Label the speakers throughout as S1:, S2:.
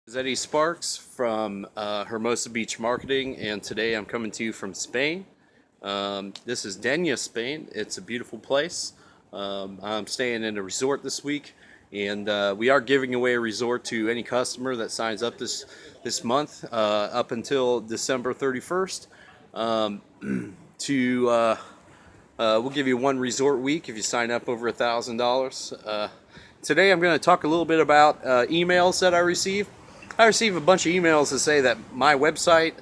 S1: This is Eddie Sparks from Hermosa Beach Marketing, and today I'm coming to you from Spain. This is Denia, Spain. It's a beautiful place. I'm staying in a resort this week, and we are giving away a resort to any customer that signs up this month up until December 31st. We'll give you one resort week if you sign up over $1,000. Today I'm going to talk a little bit about emails that I receive. I receive a bunch of emails that say that my website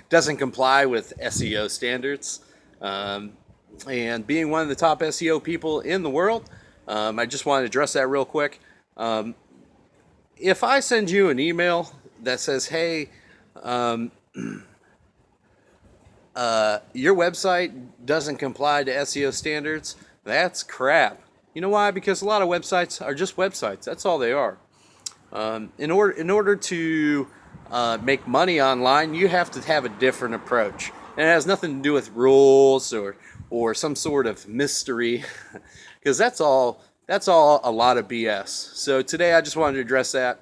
S1: doesn't comply with SEO standards. And being one of the top SEO people in the world, I just want to address that real quick. If I send you an email that says, hey, your website doesn't comply to SEO standards, that's crap. You know why? Because a lot of websites are just websites. That's all they are. In order to make money online, you have to have a different approach. And it has nothing to do with rules or some sort of mystery, because that's all a lot of BS. So today I just wanted to address that.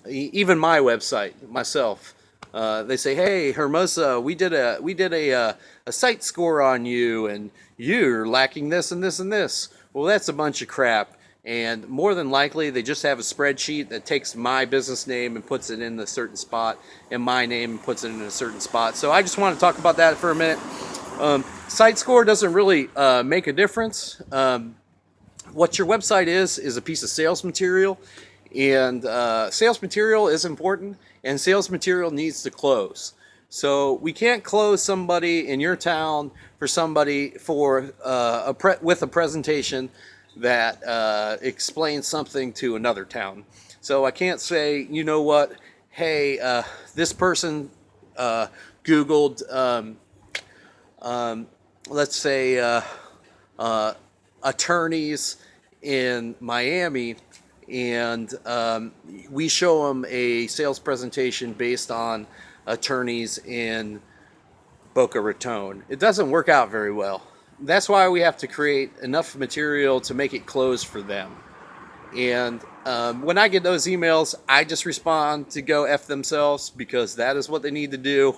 S1: Even my website, myself, they say, "Hey, Hermosa, we did a site score on you, and you're lacking this and this and this." Well, that's a bunch of crap. And more than likely, they just have a spreadsheet that takes my business name and puts it in a certain spot, and my name and puts it in a certain spot. So I just want to talk about that for a minute. Site score doesn't really make a difference. What your website is a piece of sales material. And sales material is important, and sales material needs to close. So we can't close somebody in your town with a presentation that explains something to another town. So I can't say, you know what, hey, this person Googled, let's say, attorneys in Miami, and we show them a sales presentation based on attorneys in Boca Raton. It doesn't work out very well. That's why we have to create enough material to make it close for them. And when I get those emails, I just respond to go F themselves, because that is what they need to do,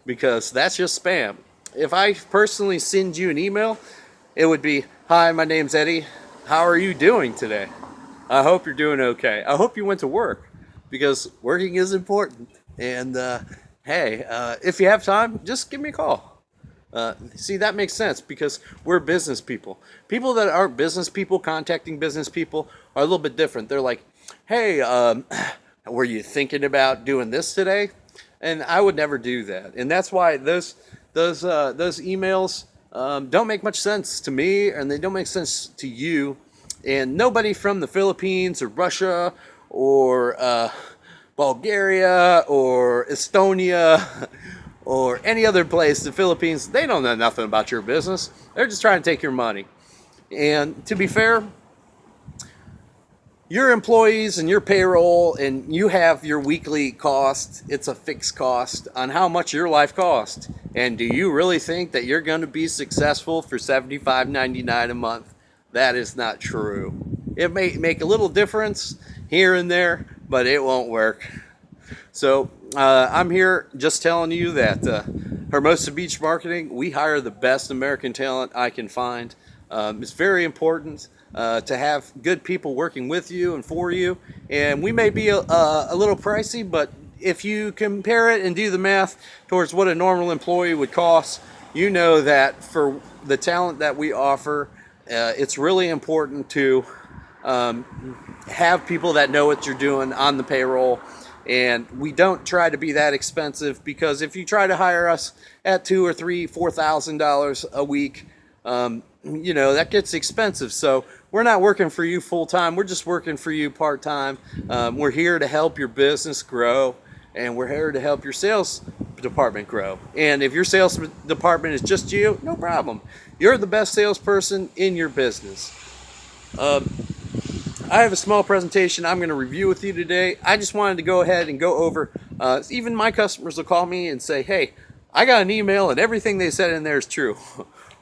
S1: because that's just spam. If I personally send you an email, it would be, "Hi, my name's Eddie. How are you doing today? I hope you're doing okay. I hope you went to work, because working is important. And hey, if you have time, just give me a call." See, that makes sense, because we're business people. People that aren't business people contacting business people are a little bit different. They're like, "Hey, were you thinking about doing this today?" And I would never do that. And that's why those emails don't make much sense to me, and they don't make sense to you. And nobody from the Philippines or Russia or Bulgaria or Estonia or any other place, the Philippines, they don't know nothing about your business. They're just trying to take your money. And to be fair, your employees and your payroll, and you have your weekly cost. It's a fixed cost on how much your life costs. And do you really think that you're going to be successful for $75.99 a month? That is not true. It may make a little difference here and there, but it won't work. So I'm here just telling you that Hermosa Beach Marketing, we hire the best American talent I can find. It's very important to have good people working with you and for you. And we may be a little pricey, but if you compare it and do the math towards what a normal employee would cost, you know that for the talent that we offer, it's really important to have people that know what you're doing on the payroll. And we don't try to be that expensive, because if you try to hire us at $2,000 or $3,000, $4,000 a week, that gets expensive. So we're not working for you full time. We're just working for you part time. We're here to help your business grow, and we're here to help your sales department grow. And if your sales department is just you, no problem. You're the best salesperson in your business. I have a small presentation I'm going to review with you today. I just wanted to go ahead and go over, even my customers will call me and say, "Hey, I got an email and everything they said in there is true."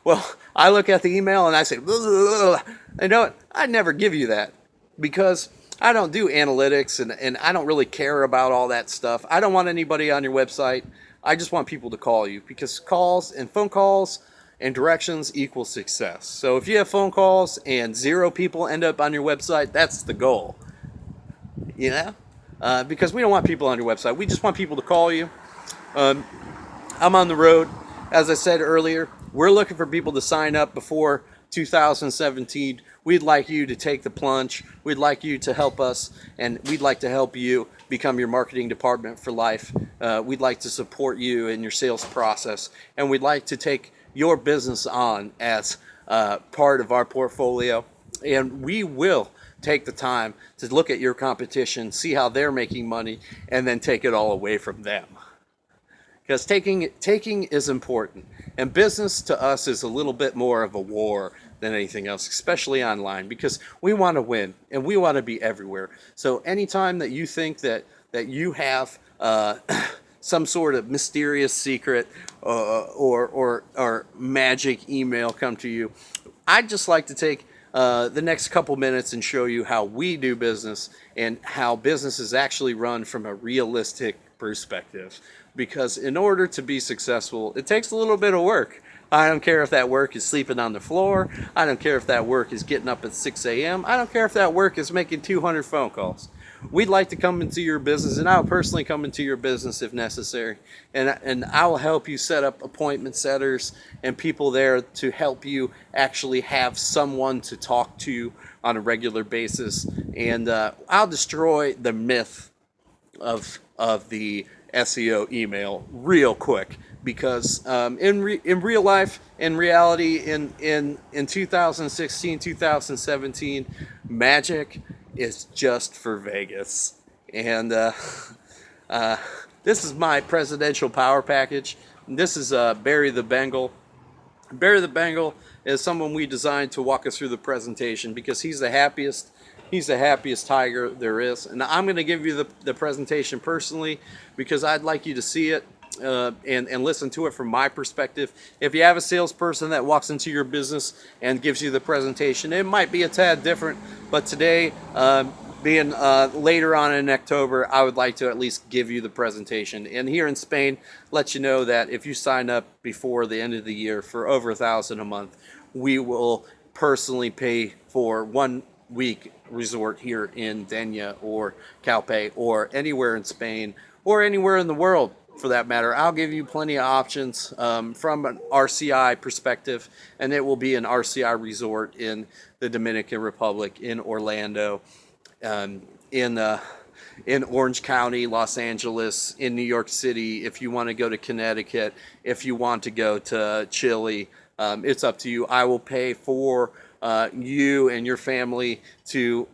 S1: Well, I look at the email and I say, "Blah, blah, blah." You know what? I'd never give you that. because I don't do analytics and I don't really care about all that stuff. I don't want anybody on your website. I just want people to call you, because calls and phone calls and directions equal success. So if you have phone calls and 0 people end up on your website, that's the goal. You know? Because we don't want people on your website. We just want people to call you. I'm on the road. As I said earlier, we're looking for people to sign up before 2017. We'd like you to take the plunge. We'd like you to help us, and we'd like to help you become your marketing department for life. We'd like to support you in your sales process, and we'd like to take your business on as part of our portfolio. And we will take the time to look at your competition, see how they're making money, and then take it all away from them. Because taking is important, and business to us is a little bit more of a war than anything else, especially online, because we want to win and we want to be everywhere. So anytime that you think that you have some sort of mysterious secret or magic email come to you, I'd just like to take the next couple minutes and show you how we do business and how business is actually run from a realistic perspective. Because in order to be successful, it takes a little bit of work. I don't care if that work is sleeping on the floor. I don't care if that work is getting up at 6 a.m. I don't care if that work is making 200 phone calls. We'd like to come into your business, and I'll personally come into your business if necessary. And I will help you set up appointment setters and people there to help you actually have someone to talk to on a regular basis. And I'll destroy the myth of the SEO email real quick, because in real life, in reality, in 2016, 2017, magic is just for Vegas. And this is my presidential power package. This is Barry the Bengal. Barry the Bengal is someone we designed to walk us through the presentation, because he's the happiest tiger there is. And I'm going to give you the presentation personally, because I'd like you to see it and listen to it from my perspective. If you have a salesperson that walks into your business and gives you the presentation, it might be a tad different. But today, being later on in October, I would like to at least give you the presentation. And here in Spain, let you know that if you sign up before the end of the year for over $1,000 a month, we will personally pay for 1 week resort here in Denia or Calpe or anywhere in Spain or anywhere in the world for that matter. I'll give you plenty of options from an RCI perspective, and it will be an RCI resort in the Dominican Republic, in Orlando, in Orange County, Los Angeles, in New York City. If you want to go to Connecticut, if you want to go to Chile, it's up to you. I will pay for you and your family to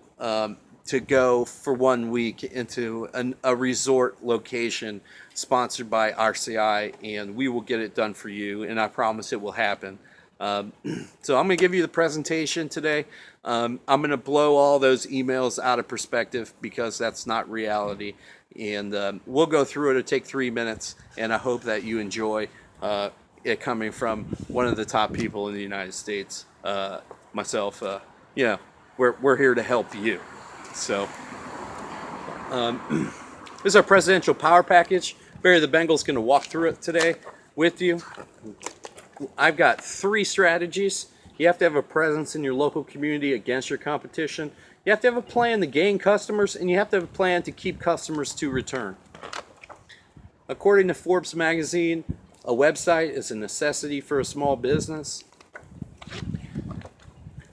S1: go for 1 week into a resort location sponsored by RCI, and we will get it done for you, and I promise it will happen. So I'm going to give you the presentation today. I'm going to blow all those emails out of perspective, because that's not reality, and we'll go through it. It'll take 3 minutes, and I hope that you enjoy it coming from one of the top people in the United States. Myself, we're here to help you. So this is our presidential power package. Barry the Bengal's going to walk through it today with you. I've got 3 strategies. You have to have a presence in your local community against your competition. You have to have a plan to gain customers, and you have to have a plan to keep customers to return. According to Forbes magazine, a website is a necessity for a small business.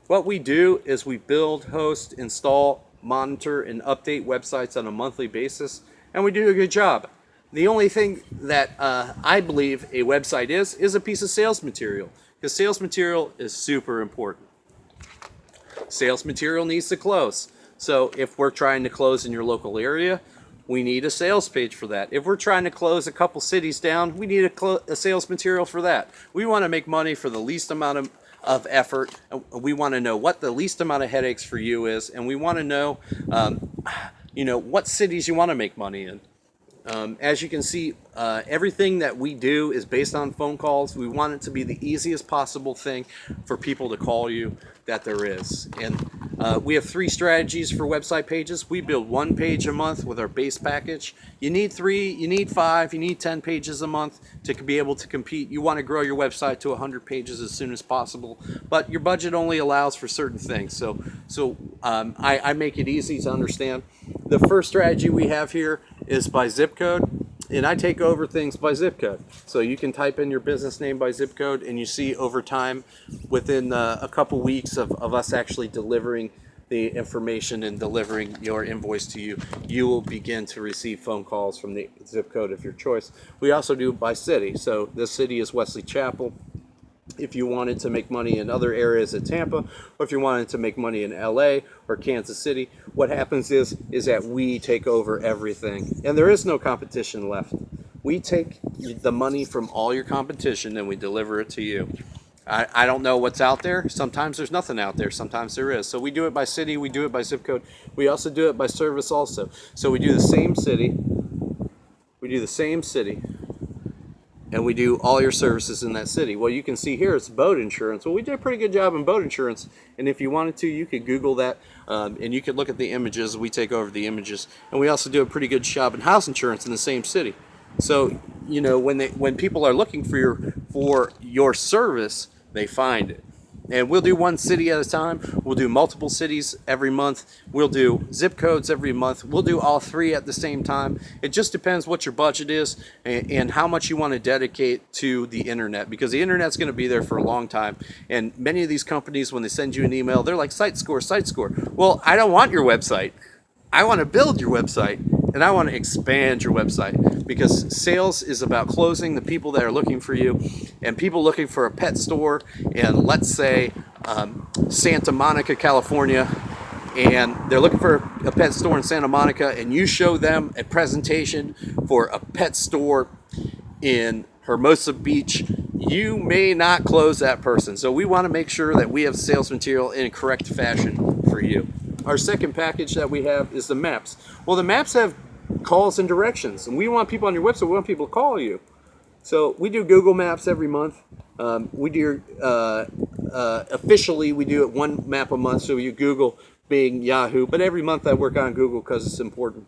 S1: What we do is we build, host, install, monitor, and update websites on a monthly basis, and we do a good job. The only thing that I believe a website is a piece of sales material, because sales material is super important. Sales material needs to close. So if we're trying to close in your local area, we need a sales page for that. If we're trying to close a couple cities down, we need a sales material for that. We want to make money for the least amount of effort. We want to know what the least amount of headaches for you is, and we want to know, what cities you want to make money in. As you can see, everything that we do is based on phone calls. We want it to be the easiest possible thing for people to call you that there is. And We have 3 strategies for website pages. We build 1 page a month with our base package. You need 3, you need 5, you need 10 pages a month to be able to compete. You want to grow your website to 100 pages as soon as possible, but your budget only allows for certain things. So I make it easy to understand. The first strategy we have here is by zip code. And I take over things by zip code. So you can type in your business name by zip code, and you see over time, within a couple weeks of us actually delivering the information and delivering your invoice to you, you will begin to receive phone calls from the zip code of your choice. We also do by city. So this city is Wesley Chapel. If you wanted to make money in other areas of Tampa, or if you wanted to make money in LA or Kansas City, what happens is that we take over everything, and there is no competition left. We take the money from all your competition and we deliver it to you. I don't know what's out there. Sometimes there's nothing out there. Sometimes there is. So we do it by city. We do it by zip code. We also do it by service also. So we do the same city. We do the same city. And we do all your services in that city. Well, you can see here it's boat insurance. Well, we did a pretty good job in boat insurance, and if you wanted to, you could Google that, and you could look at the images. We take over the images, and we also do a pretty good job in house insurance in the same city. So, you know, when people are looking for your service, they find it. And we'll do 1 city at a time. We'll do multiple cities every month. We'll do zip codes every month. We'll do all 3 at the same time. It just depends what your budget is and how much you want to dedicate to the internet, because the internet's going to be there for a long time. And many of these companies, when they send you an email, they're like, site score, site score. Well, I don't want your website. I want to build your website, and I want to expand your website, because sales is about closing the people that are looking for you, and people looking for a pet store in, let's say, Santa Monica, California, and they're looking for a pet store in Santa Monica, and you show them a presentation for a pet store in Hermosa Beach, you may not close that person. So we want to make sure that we have sales material in a correct fashion for you. Our second package that we have is the maps. Well, the maps have calls and directions, and we want people on your website. We want people to call you. So we do Google Maps every month. We do officially we do it 1 map a month. So you Google, Bing, Yahoo, but every month I work on Google because it's important.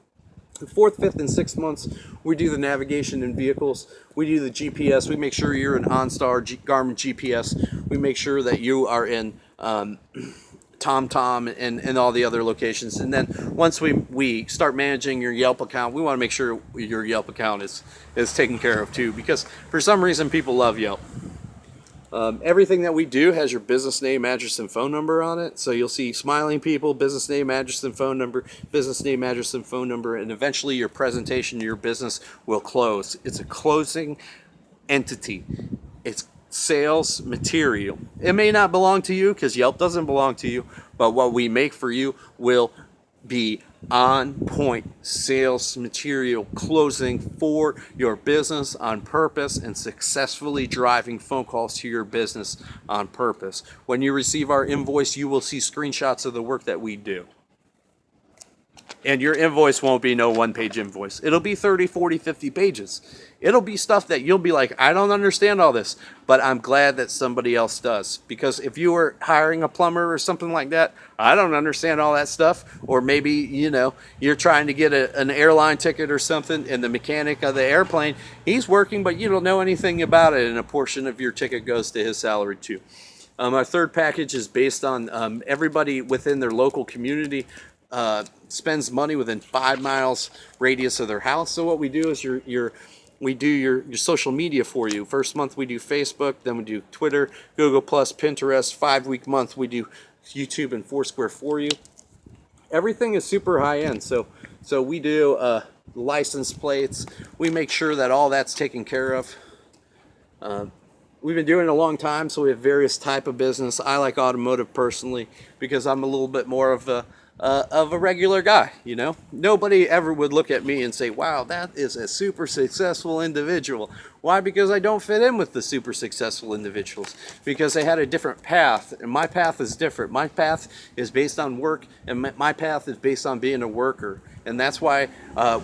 S1: The 4th, 5th, and 6th months, we do the navigation in vehicles. We do the GPS. We make sure you're in OnStar, Garmin GPS. We make sure that you are in TomTom and all the other locations. And then once we start managing your Yelp account, we want to make sure your Yelp account is taken care of too, because for some reason people love Yelp. Everything that we do has your business name, address, and phone number on it. So you'll see smiling people, business name, address, and phone number, business name, address, and phone number, and eventually your presentation, your business will close. It's a closing entity. It's sales material. It may not belong to you because Yelp doesn't belong to you, but what we make for you will be on point sales material, closing for your business on purpose and successfully driving phone calls to your business on purpose. When you receive our invoice, you will see screenshots of the work that we do. And your invoice won't be no 1-page invoice. It'll be 30, 40, 50 pages. It'll be stuff that you'll be like, I don't understand all this, but I'm glad that somebody else does. Because if you were hiring a plumber or something like that, I don't understand all that stuff. Or maybe, you know, you're trying to get an airline ticket or something, and the mechanic of the airplane, he's working, but you don't know anything about it, and a portion of your ticket goes to his salary too. Our third package is based on everybody within their local community spends money within 5 miles radius of their house. So what we do is we do your social media for you. First month we do Facebook, then we do Twitter, Google Plus, Pinterest. 5-week month we do YouTube and Foursquare for you. Everything is super high end. So we do license plates. We make sure that all that's taken care of. We've been doing it a long time, so we have various type of business. I like automotive personally because I'm a little bit more of a regular guy, you know. Nobody ever would look at me and say, wow, that is a super successful individual. Why? Because I don't fit in with the super successful individuals, because they had a different path, and my path is different. My path is based on work, and my path is based on being a worker, and that's why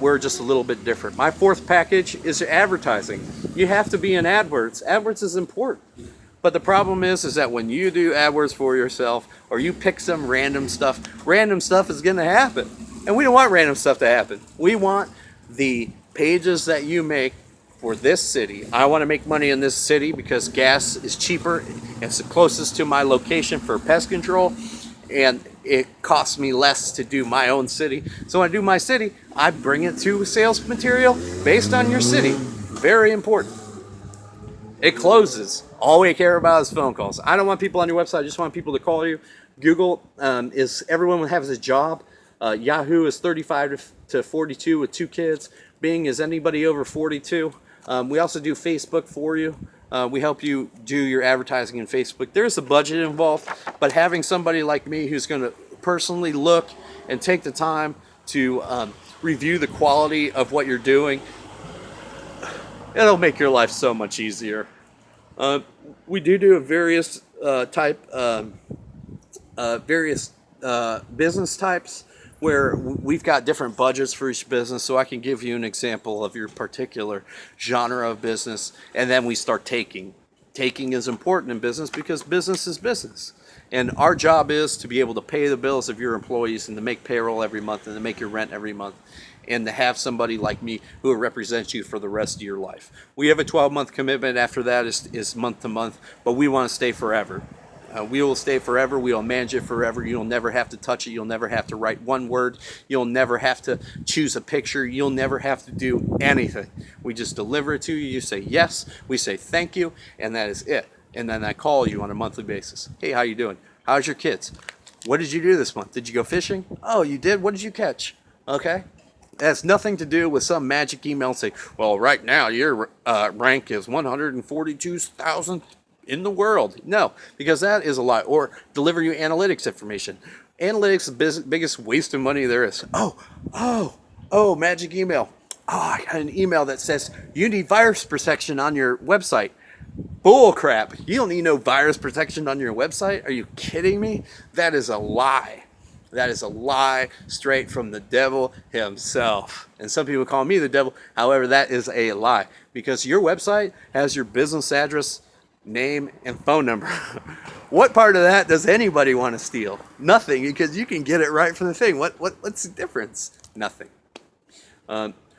S1: we're just a little bit different. My fourth package is advertising. You have to be in AdWords. AdWords is important. But the problem is that when you do AdWords for yourself, or you pick some random stuff is going to happen. And we don't want random stuff to happen. We want the pages that you make for this city. I want to make money in this city because gas is cheaper. It's the closest to my location for pest control, and it costs me less to do my own city. So when I do my city, I bring it to sales material based on your city. Very important. It closes. All we care about is phone calls. I don't want people on your website. I just want people to call you. Google is everyone has a job. Yahoo is 35 to 42 with 2 kids. Bing is anybody over 42. We also do Facebook for you. We help you do your advertising in Facebook. There's a budget involved, but having somebody like me who's going to personally look and take the time to review the quality of what you're doing, it'll make your life so much easier. We do various business types where we've got different budgets for each business, so I can give you an example of your particular genre of business, and then we start taking. Taking is important in business because business is business. And our job is to be able to pay the bills of your employees and to make payroll every month and to make your rent every month, and to have somebody like me who will represent you for the rest of your life. We have a 12-month commitment. After that is month to month, but we want to stay forever. We will stay forever. We will manage it forever. You'll never have to touch it. You'll never have to write one word. You'll never have to choose a picture. You'll never have to do anything. We just deliver it to you. You say yes. We say thank you, and that is it. And then I call you on a monthly basis. Hey, how you doing? How's your kids? What did you do this month? Did you go fishing? Oh, you did? What did you catch? Okay. It has nothing to do with some magic email saying, well, right now your rank is 142,000 in the world. No, because that is a lie. Or deliver you analytics information. Analytics is the biggest waste of money there is. Oh, magic email. Oh, I got an email that says you need virus protection on your website. Bull crap. You don't need no virus protection on your website. Are you kidding me? That is a lie. That is a lie straight from the devil himself. And some people call me the devil. However, that is a lie because your website has your business address, name, and phone number. What part of that does anybody want to steal? Nothing, because you can get it right from the thing. What's the difference? Nothing.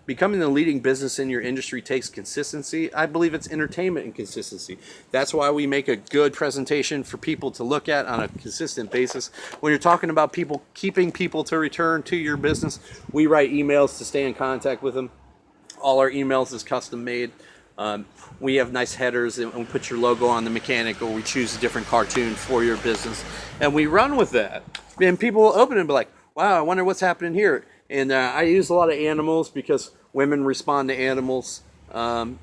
S1: Becoming the leading business in your industry takes consistency. I believe it's entertainment and consistency. That's why we make a good presentation for people to look at on a consistent basis. When you're talking about people, keeping people to return to your business, we write emails to stay in contact with them. All our emails is custom made. We have nice headers, and we put your logo on the mechanic, or we choose a different cartoon for your business, and we run with that. And people will open it and be like, wow, I wonder what's happening here. And I use a lot of animals because women respond to animals. And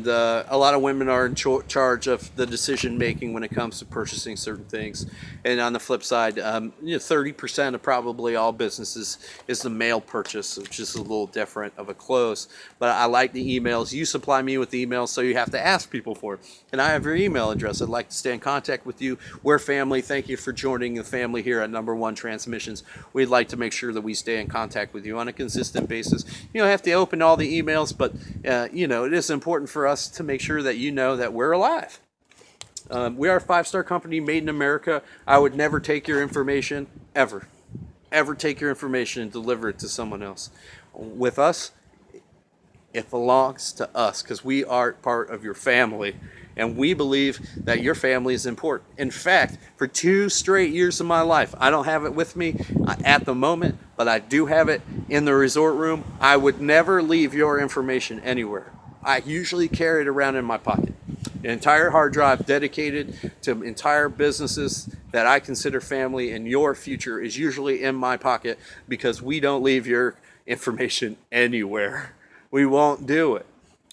S1: a lot of women are in charge of the decision making when it comes to purchasing certain things. And on the flip side, 30% of probably all businesses is the male purchase, which is a little different of a close. But I like the emails. You supply me with the emails, so you have to ask people for it. And I have your email address. I'd like to stay in contact with you. We're family. Thank you for joining the family here at Number One Transmissions. We'd like to make sure that we stay in contact with you on a consistent basis. You don't have to open all the emails, but it is important for us to make sure that you know that we're alive. We are a 5-star company made in America. I would never take your information, ever take your information and deliver it to someone else. With us, it belongs to us because we are part of your family, and we believe that your family is important. In fact, for 2 straight years of my life, I don't have it with me at the moment, but I do have it in the resort room. I would never leave your information anywhere. I usually carry it around in my pocket. An entire hard drive dedicated to entire businesses that I consider family, and your future is usually in my pocket because we don't leave your information anywhere. We won't do it.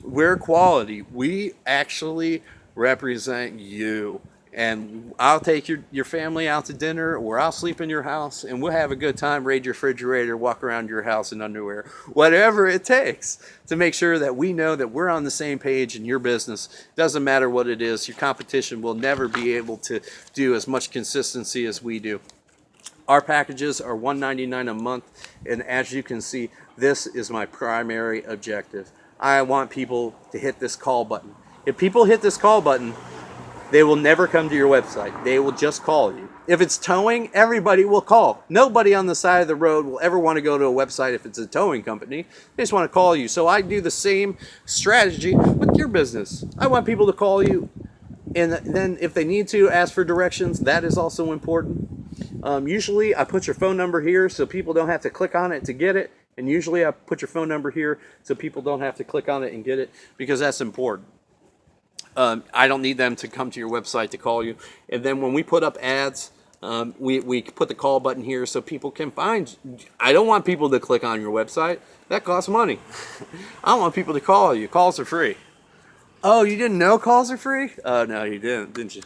S1: We're quality. We actually represent you. And I'll take your family out to dinner, or I'll sleep in your house, and we'll have a good time, raid your refrigerator, walk around your house in underwear, whatever it takes to make sure that we know that we're on the same page in your business. Doesn't matter what it is. Your competition will never be able to do as much consistency as we do. Our packages are $199 a month, and as you can see, this is my primary objective. I want people to hit this call button. If people hit this call button, They will never come to your website. They will just call you. If it's towing, everybody will call. Nobody on the side of the road will ever want to go to a website if it's a towing company. They just want to call you. So I do the same strategy with your business. I want people to call you, and then if they need to ask for directions, that is also important. Usually I put your phone number here so people don't have to click on it to get it. And usually I put your phone number here so people don't have to click on it and get it, because that's important. I don't need them to come to your website to call you. And then when we put up ads, we put the call button here so people can find. I don't want people to click on your website. That costs money. I want people to call you. Calls are free. Oh, you didn't know calls are free? Oh, no, you didn't you?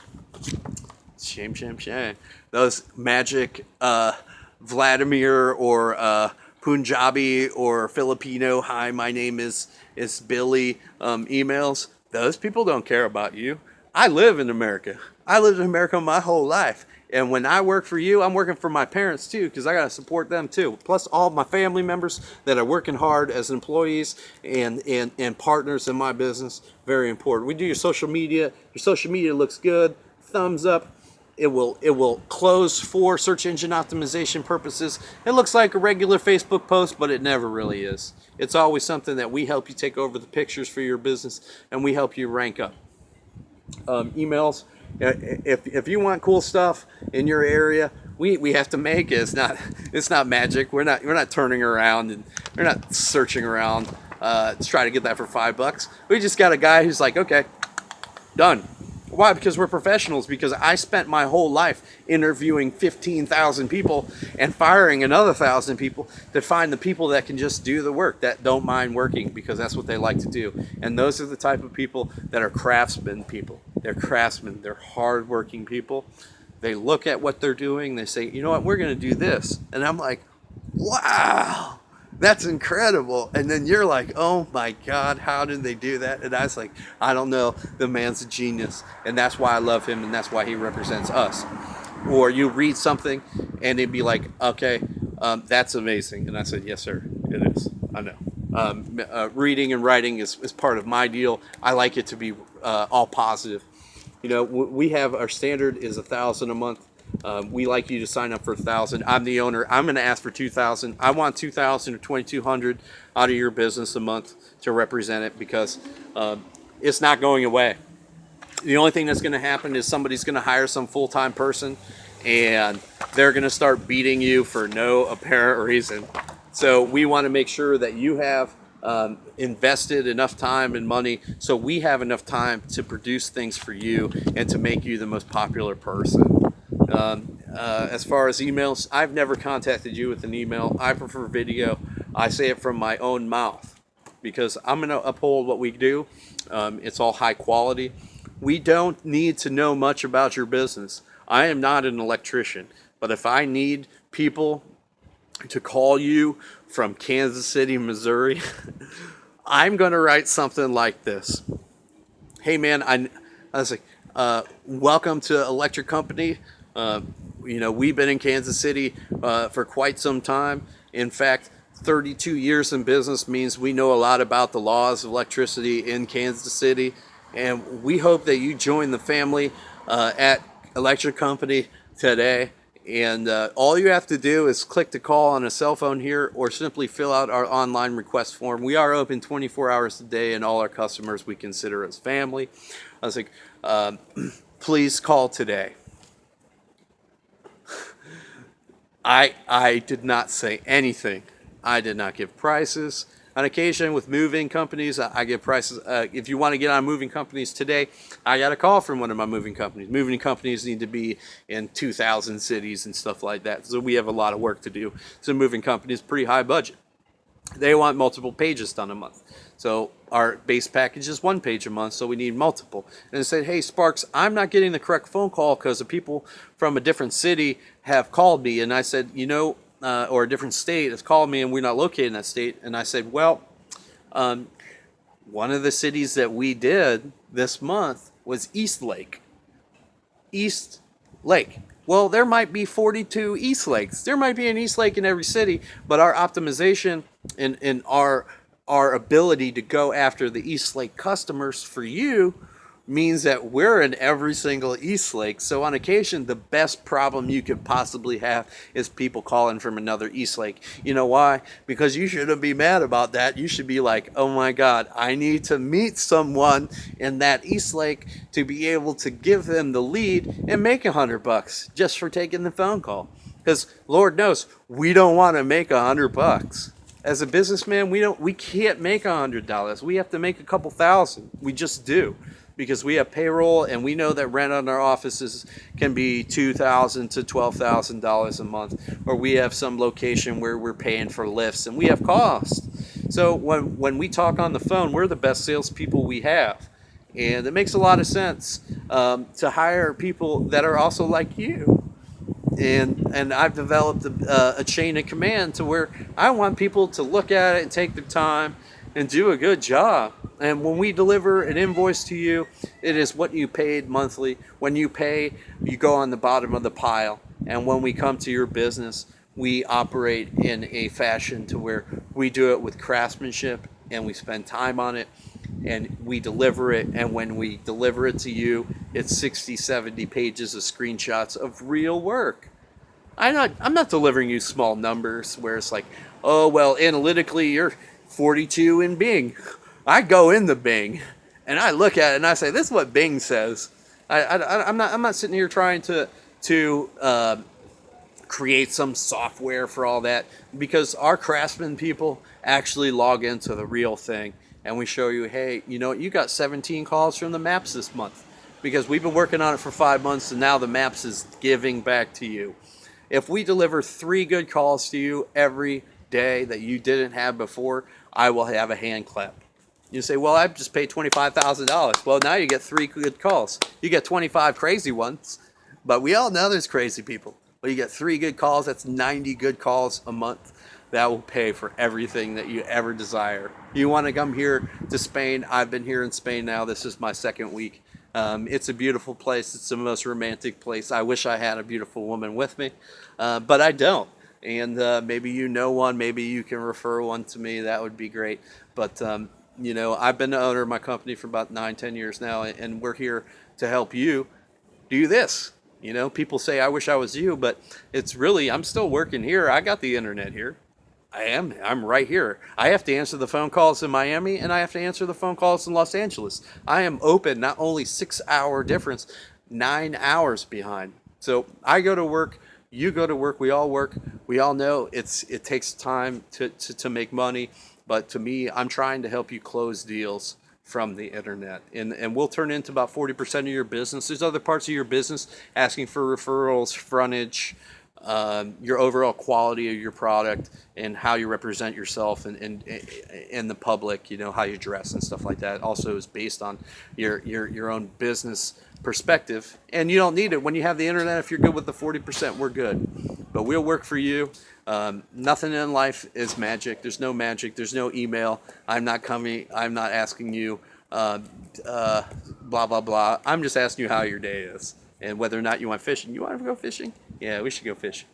S1: Shame, shame, shame. Those magic Vladimir or Punjabi or Filipino, hi, my name is Billy, emails. Those people don't care about you. I live in America. I lived in America my whole life. And when I work for you, I'm working for my parents too, because I got to support them too. Plus all my family members that are working hard as employees and partners in my business. Very important. We do your social media. Your social media looks good. Thumbs up. It will close for search engine optimization purposes. It looks like a regular Facebook post, but it never really is. It's always something that we help you take over the pictures for your business, and we help you rank up. Emails. If you want cool stuff in your area, we have to make it. It's not magic. We're not turning around and we're not searching around to try to get that for $5. We just got a guy who's like, okay, done. Why? Because we're professionals. Because I spent my whole life interviewing 15,000 people and firing another 1,000 people to find the people that can just do the work, that don't mind working, because that's what they like to do. And those are the type of people that are craftsmen people. They're craftsmen. They're hardworking people. They look at what they're doing. They say, you know what, we're going to do this. And I'm like, wow. That's incredible. And then you're like, oh my God, how did they do that? And I was like, I don't know. The man's a genius. And that's why I love him, and that's why he represents us. Or you read something and it'd be like, okay, that's amazing. And I said, yes, sir, it is. I know. Reading and writing is part of my deal. I like it to be all positive. You know, we have our standard is 1,000 a month. We like you to sign up for 1,000. I'm the owner. I'm going to ask for 2,000. I want 2,000 or 2,200 out of your business a month to represent it, because it's not going away. The only thing that's going to happen is somebody's going to hire some full-time person, and they're going to start beating you for no apparent reason. So we want to make sure that you have invested enough time and money so we have enough time to produce things for you and to make you the most popular person. As far as emails, I've never contacted you with an email. I prefer video. I say it from my own mouth because I'm going to uphold what we do. It's all high quality. We don't need to know much about your business. I am not an electrician, but if I need people to call you from Kansas City, Missouri, I'm going to write something like this. Hey man, I was like, welcome to Electric Company. You know, we've been in Kansas City for quite some time. In fact, 32 years in business means we know a lot about the laws of electricity in Kansas City. And we hope that you join the family at Electric Company today. And all you have to do is click the call on a cell phone here, or simply fill out our online request form. We are open 24 hours a day, and all our customers we consider as family. I was like, please call today. I did not say anything. I did not give prices. On occasion with moving companies, I give prices. If you want to get on moving companies today, I got a call from one of my moving companies. Moving companies need to be in 2,000 cities and stuff like that. So we have a lot of work to do. So moving companies, pretty high budget. They want multiple pages done a month. So our base package is 1 page a month, so we need multiple. And they said, hey, Sparks, I'm not getting the correct phone call because the people from a different city have called me. And I said, you know, or a different state has called me and we're not located in that state. And I said, well, one of the cities that we did this month was East Lake. East Lake. Well, there might be 42 East Lakes. There might be an East Lake in every city, but our optimization and our ability to go after the East Lake customers for you means that we're in every single East Lake. So on occasion, the best problem you could possibly have is people calling from another East Lake. You know why? Because you shouldn't be mad about that. You should be like, oh my God, I need to meet someone in that East Lake to be able to give them the lead and make $100 just for taking the phone call. Because Lord knows, we don't want to make $100. As a businessman, we can't make $100. We have to make a couple thousand. We just do, because we have payroll and we know that rent on our offices can be $2,000 to $12,000 a month, or we have some location where we're paying for lifts and we have costs. So when we talk on the phone, we're the best salespeople we have, and it makes a lot of sense to hire people that are also like you. And I've developed a chain of command to where I want people to look at it and take their time and do a good job. And when we deliver an invoice to you, it is what you paid monthly. When you pay, you go on the bottom of the pile. And when we come to your business, we operate in a fashion to where we do it with craftsmanship and we spend time on it and we deliver it. And when we deliver it to you, it's 60, 70 pages of screenshots of real work. I'm not delivering you small numbers where it's like, oh, well, analytically, you're 42 in Bing. I go into Bing and I look at it and I say, this is what Bing says. I'm not sitting here trying to create some software for all that, because our craftsmen people actually log into the real thing and we show you, hey, you know, you got 17 calls from the maps this month because we've been working on it for 5 months and now the maps is giving back to you. If we deliver 3 good calls to you every day that you didn't have before, I will have a hand clap. You say, well, I just paid $25,000. Well, now you get 3 good calls. You get 25 crazy ones, but we all know there's crazy people. But you get 3 good calls. That's 90 good calls a month. That will pay for everything that you ever desire. You want to come here to Spain? I've been here in Spain now. This is my 2nd week. It's a beautiful place. It's the most romantic place. I wish I had a beautiful woman with me, but I don't. And maybe you know one. Maybe you can refer one to me. That would be great. But you know, I've been the owner of my company for about 9-10 years now, and we're here to help you do this. You know, people say, I wish I was you, but it's really, I'm still working here. I got the internet here. I'm right here. I have to answer the phone calls in Miami and I have to answer the phone calls in Los Angeles. I am open, not only 6-hour difference, 9 hours behind. So I go to work, you go to work, we all work. We all know it takes time to make money. But to me, I'm trying to help you close deals from the internet. And we'll turn into about 40% of your business. There's other parts of your business asking for referrals, frontage, your overall quality of your product and how you represent yourself and the public, you know, how you dress and stuff like that also is based on your own business perspective. And you don't need it when you have the internet. If you're good with the 40%, we're good. But we'll work for you. Nothing in life is magic. There's no magic. There's no email. I'm not asking you blah, blah, blah. I'm just asking you how your day is and whether or not you want fishing. You want to go fishing? Yeah, we should go fishing.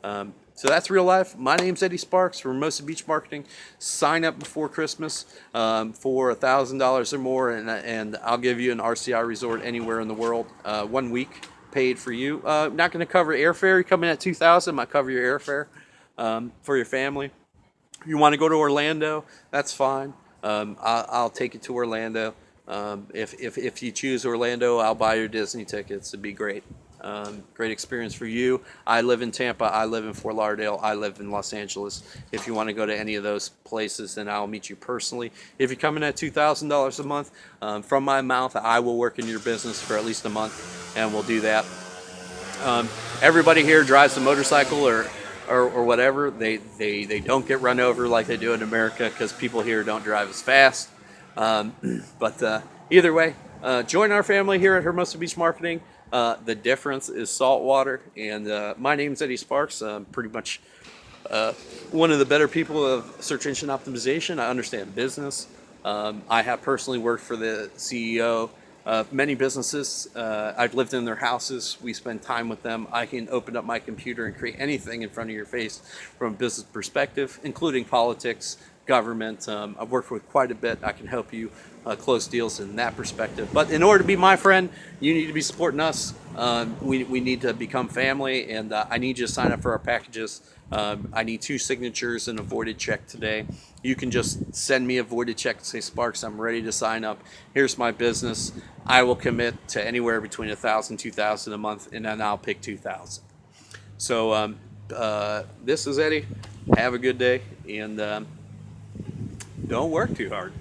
S1: So that's real life. My name's Eddie Sparks from Hermosa Beach Marketing. Sign up before Christmas for $1,000 or more, and I'll give you an RCI resort anywhere in the world. 1 week paid for you. Not going to cover airfare. You're coming at $2,000. Might cover your airfare for your family. If you want to go to Orlando, that's fine. I'll take you to Orlando. If you choose Orlando, I'll buy your Disney tickets. It'd be great. Great experience for you. I live in Tampa. I live in Fort Lauderdale. I live in Los Angeles. If you want to go to any of those places, then I'll meet you personally. If you're coming at $2,000 a month, from my mouth, I will work in your business for at least a month, and we'll do that. Everybody here drives a motorcycle or whatever. They don't get run over like they do in America because people here don't drive as fast. But either way, join our family here at Hermosa Beach Marketing. The difference is Saltwater, and my name's Eddie Sparks. I'm pretty much one of the better people of search engine optimization. I understand business. I have personally worked for the CEO of many businesses. I've lived in their houses. We spend time with them. I can open up my computer and create anything in front of your face from a business perspective, including politics, government. I've worked with quite a bit. I can help you close deals in that perspective. But in order to be my friend, you need to be supporting us. We need to become family, and I need you to sign up for our packages. I need 2 signatures and a voided check today. You can just send me a voided check and say, Sparks, I'm ready to sign up. Here's my business. I will commit to anywhere between 1,000, 2,000 a month, and then I'll pick 2,000. So this is Eddie. Have a good day, and don't work too hard.